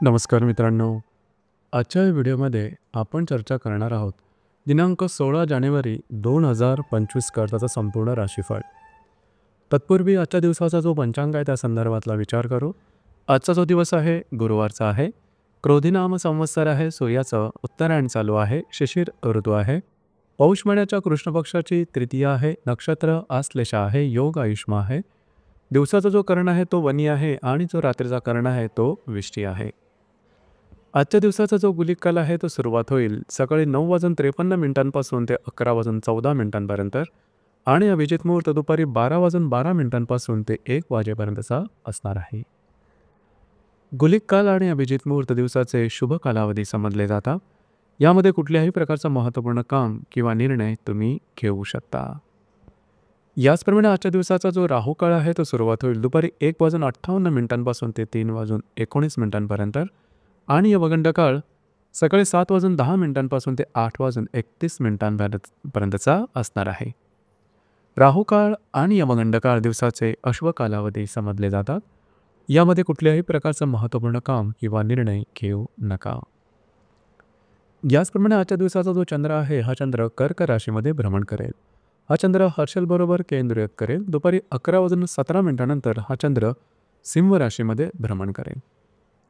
नमस्कार मित्रांनो. आजच्या या व्हिडिओमध्ये आपण चर्चा करणार आहोत दिनांक 16 जानेवारी 2025 करताचा संपूर्ण राशीफळ. तत्पूर्वी आजच्या दिवसाचा जो पंचांग आहे त्या संदर्भातला विचार करू. आजचा जो दिवस आहे गुरुवारचा आहे. क्रोधिनाम संवत्सर आहे. सूर्याचं उत्तरायण चालू आहे. शिशिर ऋतू आहे. पौष महिन्याच्या कृष्ण पक्षाची तृतीया आहे. नक्षत्र आश्लेषा आहे. योग आयुष्मा आहे. दिवसाचा जो कर्ण आहे तो वनी आहे आणि जो रात्रीचा कर्ण आहे तो विष्टी आहे. आजच्या दिवसाचा जो गुलिक काल आहे तो सुरुवात होईल सकाळी 9:53 ते 11:14 आणि अभिजित मुहूर्त दुपारी 12:12 ते 1 वाजेपर्यंतचा असणार आहे. गुलिक काल आणि अभिजित मुहूर्त दिवसाचे शुभ कालावधी समजले जातात. यामध्ये कुठल्याही प्रकारचं महत्त्वपूर्ण काम किंवा निर्णय तुम्ही घेऊ शकता. याचप्रमाणे आजच्या दिवसाचा जो राहू काळ आहे तो सुरुवात होईल दुपारी 1:58 ते 3:19 आणि यमगंड काळ सकाळी 7:10 ते 8:31 असणार आहे. राहू काळ आणि यमगंड काळ दिवसाचे अश्व कालावधी समजले जातात. यामध्ये कुठल्याही प्रकारचं महत्त्वपूर्ण काम किंवा निर्णय घेऊ नका. याचप्रमाणे आजच्या दिवसाचा जो चंद्र आहे हा चंद्र कर्क राशीमध्ये भ्रमण करेल. हा चंद्र हर्षलबरोबर केंद्रयुक्त करेल. दुपारी 11:17 नंतर हा चंद्र सिंह राशीमध्ये भ्रमण करेल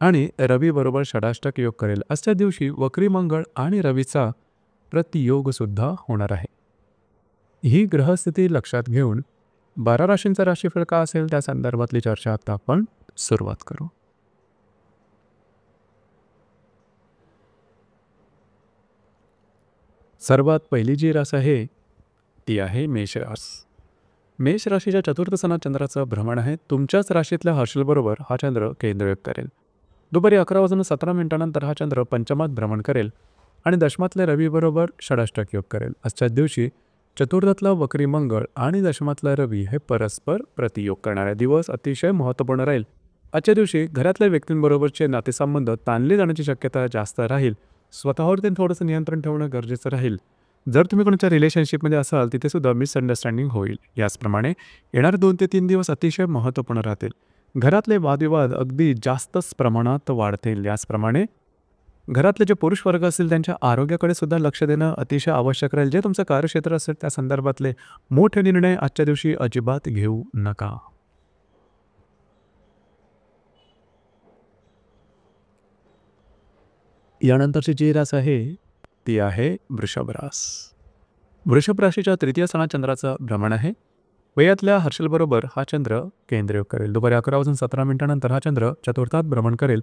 आणि रवी बरोबर षडाष्टक योग करेल. आजच्या दिवशी वक्री मंगळ आणि रवीचा प्रतियोग सुद्धा होणार आहे. ही ग्रहस्थिती लक्षात घेऊन 12 राशींचा राशीफळ का असेल त्या संदर्भातली चर्चा आता आपण सुरुवात करू. सर्वात पहिली जी रास आहे ती आहे मेष रास. मेष राशीच्या चतुर्थ सणात चंद्राचं भ्रमण आहे. तुमच्याच राशीतल्या हर्षलबरोबर हा चंद्र केंद्रयुक्त करेल. दुपारी 11:17 नंतर हा चंद्र पंचमात भ्रमण करेल आणि दशमातल्या रवीबरोबर षडाष्टक योग करेल. आजच्या दिवशी चतुर्थातला वक्री मंगळ आणि दशमातला रवी हे परस्पर प्रतियोग करणारे दिवस अतिशय महत्त्वपूर्ण राहील. आजच्या दिवशी घरातल्या व्यक्तींबरोबरचे नातेसंबंध ताणले जाण्याची शक्यता जास्त राहील. स्वतःवरती थोडंसं नियंत्रण ठेवणं गरजेचं राहील. जर तुम्ही कोणाच्या रिलेशनशिपमध्ये असाल तिथे सुद्धा मिसअंडरस्टँडिंग होईल. याचप्रमाणे येणारे 2 ते 3 दिवस अतिशय महत्त्वपूर्ण राहतील. घरातले वादविवाद अगदी जास्तच प्रमाणात वाढतील. याचप्रमाणे घरातले जे पुरुष वर्ग असतील त्यांच्या आरोग्याकडे सुद्धा लक्ष देणं अतिशय आवश्यक राहील. जे तुमचं कार्यक्षेत्र असेल त्या संदर्भातले मोठे निर्णय आजच्या दिवशी अजिबात घेऊ नका. यानंतरची जी रास आहे ती आहे वृषभ रास. वृषभ राशीच्या तृतीय सणात चंद्राचं भ्रमण आहे. वयातल्या हर्षलबरोबर हा चंद्र केंद्रयुक्त करेल. दुपारी 11:17 नंतर हा चंद्र चतुर्थात भ्रमण करेल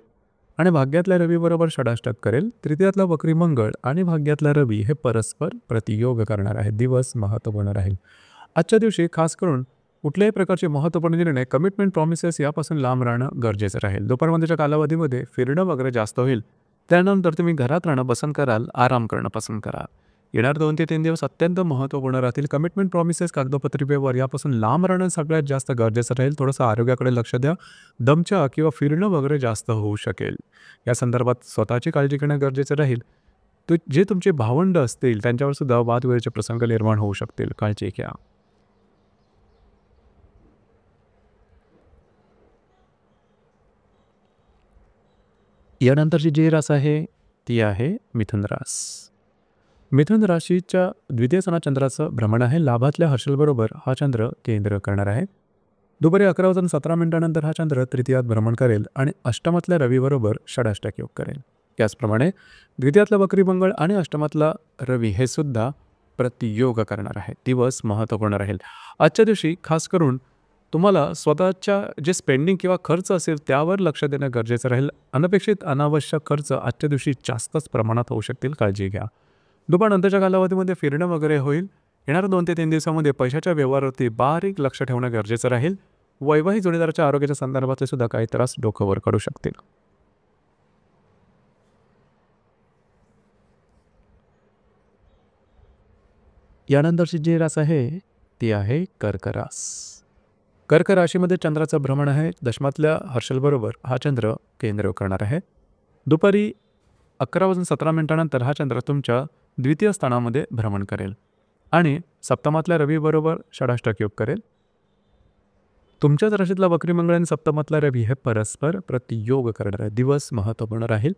आणि भाग्यातल्या रवीबरोबर षडाष्टक करेल. तृतीयातला वक्री मंगळ आणि भाग्यातला रवी हे परस्पर प्रतियोग करणार आहे. दिवस महत्त्वपूर्ण राहील. आजच्या दिवशी खास करून कुठल्याही प्रकारचे महत्त्वपूर्ण निर्णय कमिटमेंट प्रॉमिसेस यापासून लांब राहणं गरजेचं राहील. दुपारनंतरच्या कालावधीमध्ये फिरणं वगैरे जास्त होईल. त्यानंतर तुम्ही घरात राहणं पसंत कराल. आराम करणं पसंत कराल. येणार 2 ते 3 दिवस अत्यंत महत्त्वपूर्ण राहतील. कमिटमेंट प्रॉमिसेस कागदोपत्री व्यवहार यापासून लांब राहणं सगळ्यात जास्त गरजेचं राहील. थोडंसं आरोग्याकडे लक्ष द्या. दमछाक किंवा फिरणं वगैरे जास्त होऊ शकेल. या संदर्भात स्वतःची काळजी घेणं गरजेचं राहील. जे तुमचे भावंड असतील त्यांच्यावर सुद्धा वादविवादाचे प्रसंग निर्माण होऊ शकतील. काळजी घ्या. यानंतरची जी रास आहे ती आहे मिथुन रास. मिथुन राशीच्या द्वितीय सणात चंद्राचं भ्रमण आहे. लाभातल्या हर्षलबरोबर हा चंद्र केंद्र करणार आहे. दुपारी 11:17 नंतर हा चंद्र तृतीयात भ्रमण करेल आणि अष्टमातल्या रवीबरोबर षडाष्टक योग करेल. त्याचप्रमाणे द्वितीयातला वक्री मंगळ आणि अष्टमातला रवी हे सुद्धा प्रतियोग करणार आहे. दिवस महत्त्वपूर्ण राहील. आजच्या दिवशी खास करून तुम्हाला स्वतःच्या जे स्पेंडिंग किंवा खर्च असेल त्यावर लक्ष देणं गरजेचं राहील. अनपेक्षित अनावश्यक खर्च आजच्या दिवशी जास्तच प्रमाणात होऊ शकतील. काळजी घ्या. दुपारनंतरच्या कालावधीमध्ये फिरणं वगैरे होईल. येणाऱ्या 2 ते 3 दिवसामध्ये पैशाच्या व्यवहारावरती बारीक लक्ष ठेवणं गरजेचं राहील. वैवाहिक जोडीदाराच्या आरोग्याच्या संदर्भातले सुद्धा काही त्रास डोक्यावर काढू शकतील. यानंतरची जी रास आहे ती आहे कर्क रास. कर्क राशीमध्ये चंद्राचं भ्रमण आहे. दशमातल्या हर्षलबरोबर हा चंद्र केंद्र करणार आहे. दुपारी 11:17 नंतर हा चंद्र तुमच्या द्वितीय स्थानामध्ये भ्रमण करेल आणि सप्तमातल्या रवीबरोबर षडाष्टक योग करेल. तुमच्याच राशीतला वक्री मंगळ आणि सप्तमातला रवी हे परस्पर प्रतियोग करणारे दिवस महत्त्वपूर्ण राहील.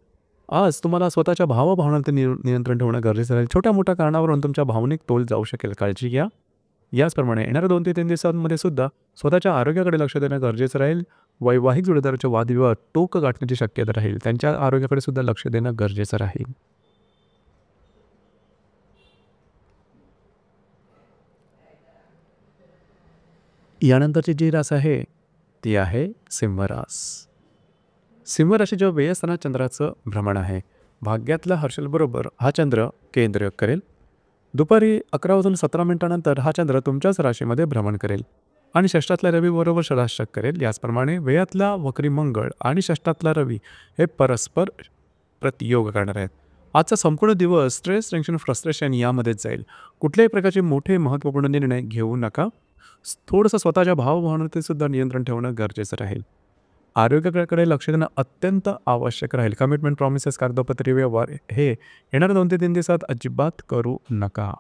आज तुम्हाला स्वतःच्या भावभावनांवर नियंत्रण ठेवणं गरजेचं राहील. छोट्या-मोठ्या कारणावरून तुमच्या भावनिक तोल जाऊ शकेल, काळजी घ्या. याचप्रमाणे येणाऱ्या 2 ते 3 दिवसांमध्ये सुद्धा स्वतःच्या आरोग्याकडे लक्ष देणं गरजेचं राहील. वैवाहिक जोडीदाराचे वादविवाद टोक गाठण्याची शक्यता राहील. त्यांच्या आरोग्याकडे सुद्धा लक्ष देणं गरजेचं राहील. यानंतरची जी रास आहे ती आहे सिंह रास. सिंह राशीच्या व्ययस्थानात चंद्राचं भ्रमण आहे. भाग्यातल्या हर्षलबरोबर हा चंद्र केंद्रयोग करेल. दुपारी 11:17 हा चंद्र तुमच्याच राशीमध्ये भ्रमण करेल आणि षष्ठातल्या रवीबरोबर षडाष्टक करेल. याचप्रमाणे व्ययातला वक्री मंगळ आणि षष्ठातला रवी हे परस्पर प्रतियोग करणार आहेत. आजचा संपूर्ण दिवस स्ट्रेस, टेन्शन, फ्रस्ट्रेशन यामध्येच जाईल. कुठल्याही प्रकारचे मोठे महत्त्वपूर्ण निर्णय घेऊ नका. थोडंसं स्वतःच्या भावभावनांवर सुद्धा नियंत्रण ठेवणं गरजेचं राहील. आरोग्याकडे लक्ष देणं अत्यंत आवश्यक राहील. कमिटमेंट, प्रॉमिसेस, कागदोपत्री व्यवहार हे येणाऱ्या 2 ते 3 दिवसात अजिबात करू नका.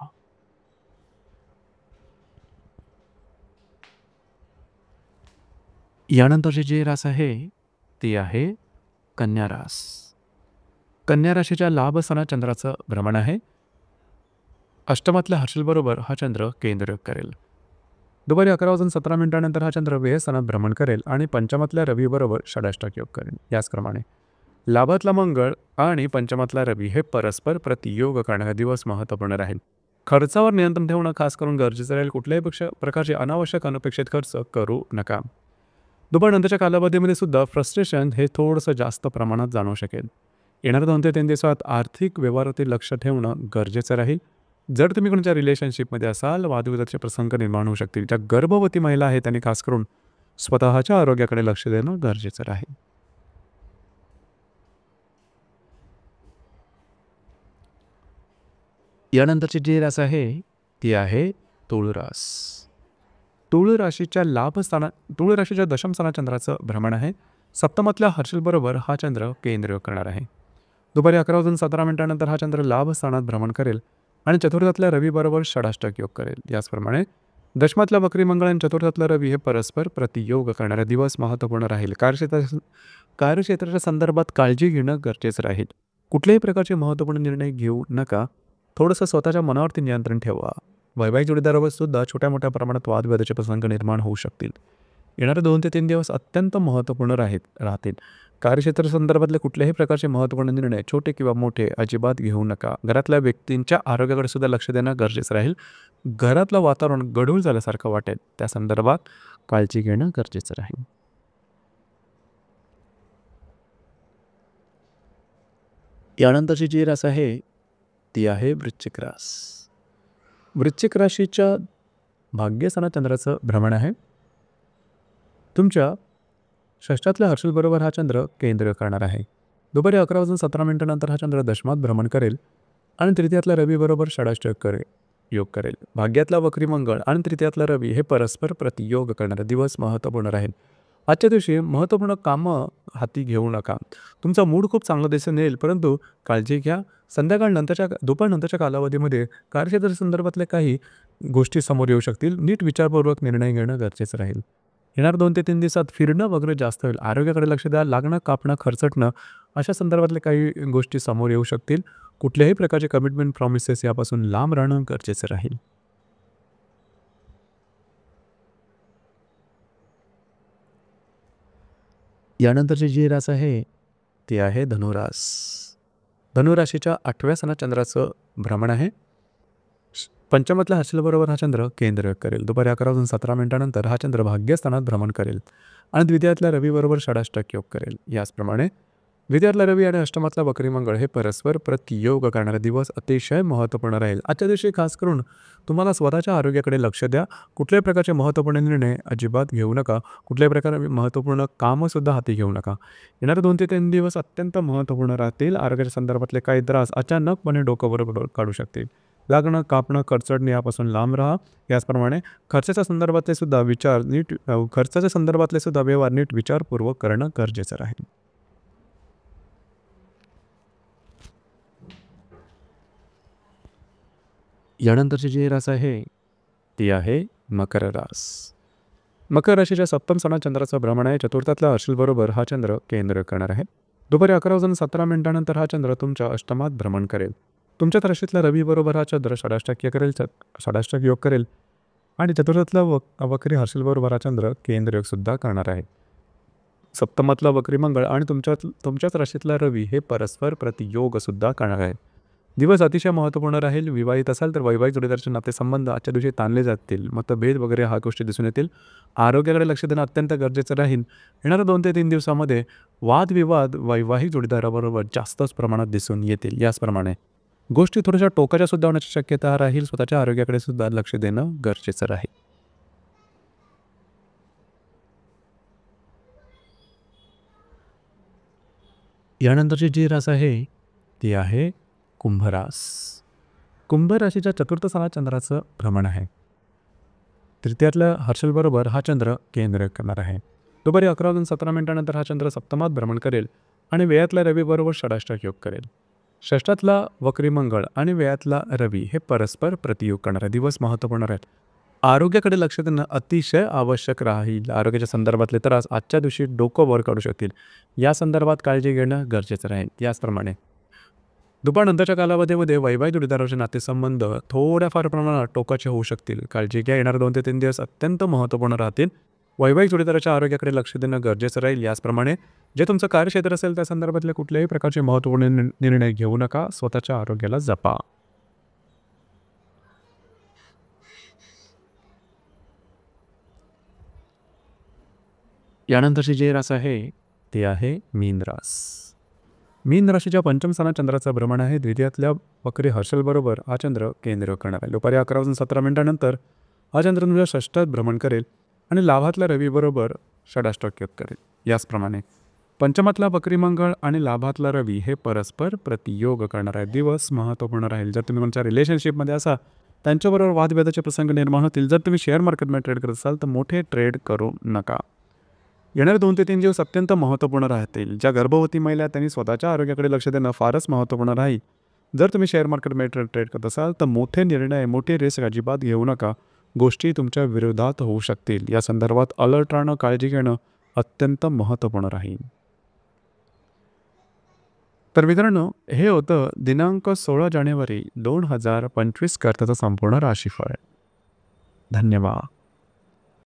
यानंतरची जी रास आहे ती आहे कन्या रास. कन्या राशीच्या लाभस्थानात चंद्राचं भ्रमण आहे. अष्टमातल्या हर्षलबरोबर हा चंद्र केंद्रयोग करेल. दुपारी 11:17 हा चंद्र व्ययस्थानात भ्रमण करेल आणि पंचमातल्या रवीबरोबर षडाष्टक योग करेल. याचप्रमाणे लाभातला मंगळ आणि पंचमातला रवी हे परस्पर प्रतियोग करणारा दिवस महत्त्वपूर्ण राहील. खर्चावर नियंत्रण ठेवणं खास करून गरजेचं राहील. कुठल्याही प्रकारचे अनावश्यक अनपेक्षित खर्च करू नका. दुपारनंतरच्या कालावधीमध्ये सुद्धा फ्रस्ट्रेशन हे थोडंसं जास्त प्रमाणात जाणवू शकेल. येणाऱ्या 2 ते 3 दिवसात आर्थिक व्यवहारातील लक्ष ठेवणं गरजेचं राहील. जर तुम्ही कोणत्या रिलेशनशिपमध्ये असाल, वादविवादाचे प्रसंग निर्माण होऊ शकतील. ज्या गर्भवती महिला आहेत त्यांनी खास करून स्वतःच्या आरोग्याकडे लक्ष देणं गरजेचं राहील. यानंतरची जी रास आहे ती आहे तुळ रास. तुळ राशीच्या तुळ राशीच्या दशम स्थानात चंद्राचं भ्रमण आहे. सप्तमातल्या हर्षलबरोबर हा चंद्र केंद्रयोग करणार आहे. दुपारी 11:17 हा चंद्र लाभ स्थानात भ्रमण करेल आणि चतुर्थातल्या रवीबरोबर षडाष्टक योग करेल. याचप्रमाणे दशमातल्या वक्री मंगळ आणि चतुर्थातल्या रवी हे परस्पर प्रतियोग करणारे दिवस महत्त्वपूर्ण राहील. कार्यक्षेत्राच्या संदर्भात काळजी घेणं गरजेचं राहील. कुठल्याही प्रकारचे महत्त्वपूर्ण निर्णय घेऊ नका. थोडंसं स्वतःच्या मनावरती नियंत्रण ठेवा. वैवाहिक जोडीदारावर सुद्धा छोट्या मोठ्या प्रमाणात वादविवादाचे प्रसंग निर्माण होऊ शकतील. येणारे 2 ते 3 दिवस अत्यंत महत्त्वपूर्ण राहतील. कार्यक्षेत्र संदर्भातले कुठल्याही प्रकारचे महत्त्वपूर्ण निर्णय छोटे किंवा मोठे अजिबात घेऊ नका. घरातल्या व्यक्तींच्या आरोग्याकडे सुद्धा लक्ष देणं गरजेचं राहील. घरातलं वातावरण गढूळ झाल्यासारखं वाटेल त्या संदर्भात काळजी घेणं गरजेचं राहील. यानंतरची जी रास आहे ती आहे वृश्चिक रास. वृश्चिक राशीच्या भाग्यस्थानात चंद्राचं भ्रमण आहे. तुमच्या षष्ठातल्या हर्षलबरोबर हा चंद्र केंद्र करणार आहे. दुपारी 11:17 हा चंद्र दशमात भ्रमण करेल आणि तृतीयातल्या रवीबरोबर षडाष्टक योग करेल. भाग्यातला वक्री मंगळ आणि तृतीयातला रवी हे परस्पर प्रतियोग करणारे दिवस महत्त्वपूर्ण राहील. आजच्या दिवशी महत्त्वपूर्ण कामं हाती घेऊ नका. तुमचा मूड खूप चांगला दिसून येईल, परंतु काळजी घ्या. दुपारनंतरच्या कालावधीमध्ये कार्यक्षेत्र संदर्भातल्या काही गोष्टी समोर येऊ शकतील. नीट विचारपूर्वक निर्णय घेणं गरजेचं राहील. येणाऱ्या 2 ते 3 दिवसात फिरणं वगैरे जास्त होईल. आरोग्याकडे लक्ष द्या. लागणं, कापणं, खरचटणं अशा संदर्भातल्या काही गोष्टी समोर येऊ शकतील. कुठल्याही प्रकारचे कमिटमेंट, प्रॉमिसेस यापासून लांब राहणं गरजेचं राहील. यानंतरची जी रास आहे ती आहे धनुरास. धनुराशीच्या 8व्या स्थानात चंद्राचं भ्रमण आहे. पंचमातल्या हर्षलबरोबर हा चंद्र केंद्रयोग करेल. दुपारी 11:17 हा चंद्र भाग्यस्थानात भ्रमण करेल आणि द्वितीयातल्या रवीबरोबर षडाष्टक योग करेल. याचप्रमाणे द्वितीयातला रवी आणि अष्टमातला वक्री मंगळ हे परस्पर प्रतियोग करणारे दिवस अतिशय महत्त्वपूर्ण राहील. आजच्या दिवशी खास करून तुम्हाला स्वतःच्या आरोग्याकडे लक्ष द्या. कुठल्याही प्रकारचे महत्त्वपूर्ण निर्णय अजिबात घेऊ नका. कुठल्याही प्रकारे महत्त्वपूर्ण कामंसुद्धा हाती घेऊ नका. येणारे 2 ते 3 दिवस अत्यंत महत्त्वपूर्ण राहतील. आरोग्याच्या संदर्भातले काही त्रास अचानकपणे डोकं काढू शकतील. लागणं, कापणं, खरचटणं यापासून लांब राहा. याचप्रमाणे खर्चाच्या संदर्भातले सुद्धा व्यवहार नीट विचारपूर्वक करणं गरजेचं राहील. यानंतरची जी रास आहे ती आहे मकर रास. मकर राशीच्या सप्तम स्थानात चंद्राचं भ्रमण आहे. चतुर्थातल्या हर्षलबरोबर हा चंद्र केंद्र करणार आहे. दुपारी 11:17 हा चंद्र तुमच्या अष्टमात भ्रमण करेल. तुमच्याच राशीतल्या रवीबरोबर हा चंद्र षडाष्टक योग करेल आणि चतुर्थातल्या वक्री हर्षलबरोबर हा चंद्र केंद्र योग सुद्धा करणार आहे. सप्तमातला वक्री मंगळ आणि तुमच्याच राशीतला रवी हे परस्पर प्रतियोग सुद्धा करणार आहे. दिवस अतिशय महत्त्वपूर्ण राहील. विवाहित असाल तर वैवाहिक जोडीदाराचे नातेसंबंध आजच्या दिवशी ताणले जातील. मतभेद वगैरे ह्या गोष्टी दिसून येतील. आरोग्याकडे लक्ष देणं अत्यंत गरजेचं राहील. येणाऱ्या 2 ते 3 दिवसामध्ये वादविवाद वैवाहिक जोडीदाराबरोबर जास्तच प्रमाणात दिसून येतील. याचप्रमाणे गोष्टी थोड्याशा टोकाच्या सुद्धा होण्याची शक्यता राहील. स्वतःच्या आरोग्याकडे सुद्धा लक्ष देणं गरजेचं राहील. यानंतरची जी रास आहे ती आहे कुंभ रास. कुंभ राशीच्या चतुर्थ स्थानात चंद्राचं भ्रमण आहे. तृतीयातल्या हर्षलबरोबर हा चंद्र केंद्र करणार आहे. दुपारी 11:17 हा चंद्र सप्तमात भ्रमण करेल आणि व्ययातल्या रवीबरोबर षडाष्टक योग करेल. षष्ठातला वक्री मंगळ आणि व्ययातला रवी हे परस्पर प्रतियोग करणार आहे. दिवस महत्त्वपूर्ण आहेत. आरोग्याकडे लक्ष देणं अतिशय आवश्यक राहील. आरोग्याच्या संदर्भातले त्रास आजच्या दिवशी डोकं वर काढू शकतील. या संदर्भात काळजी घेणं गरजेचं राहील. याचप्रमाणे दुपारनंतरच्या कालावधीमध्ये वैवाहिक जोडीदाराचे नातेसंबंध थोड्याफार प्रमाणात टोकाचे होऊ शकतील. काळजी घ्या. येणारे 2 ते 3 दिवस अत्यंत महत्त्वपूर्ण राहतील. वैवाहिक जोडीदाराच्या आरोग्याकडे लक्ष देणं गरजेचं राहील. याचप्रमाणे जे तुमचं कार्यक्षेत्र असेल त्या संदर्भातले कुठल्याही प्रकारचे महत्त्वपूर्ण निर्णय घेऊ नका. स्वतःच्या आरोग्याला जपा. यानंतरची जी रास आहे ती आहे मीन रास. मीन राशीच्या पंचम स्थानात चंद्राचं भ्रमण आहे. द्वितीयातल्या वक्री हर्षलबरोबर हा चंद्र केंद्र करणार आहे. दुपारी 11:17 हा चंद्र तुमच्या षष्ठात भ्रमण करेल आणि लाभातल्या रवीबरोबर षडाष्टक योग करेल. याचप्रमाणे पंचमातला वक्री मंगळ आणि लाभातला रवी हे परस्पर प्रतियोग करणार आहे. दिवस महत्त्वपूर्ण राहील. जर तुम्ही कोणत्या रिलेशनशिपमध्ये असाल त्यांच्याबरोबर वादभेदाचे प्रसंग निर्माण होतील. जर तुम्ही शेअर मार्केटमध्ये ट्रेड करत असाल तर मोठे ट्रेड करू नका. येणारे 2 ते 3 दिवस अत्यंत महत्त्वपूर्ण राहतील. ज्या गर्भवती महिला आहेत त्यांनी स्वतःच्या आरोग्याकडे लक्ष देणं फारच महत्त्वपूर्ण राहील. जर तुम्ही शेअर मार्केटमध्ये ट्रेड करत असाल तर मोठे निर्णय, मोठे रिस्क अजिबात घेऊ नका. गोष्टी तुमच्या विरोधात होऊ शकतील. या संदर्भात अलर्ट राहणं, काळजी घेणं अत्यंत महत्त्वपूर्ण राहील. तर मित्रांनो, हे होतं दिनांक 16 जानेवारी 2025 करताचं संपूर्ण राशीफळ. धन्यवाद.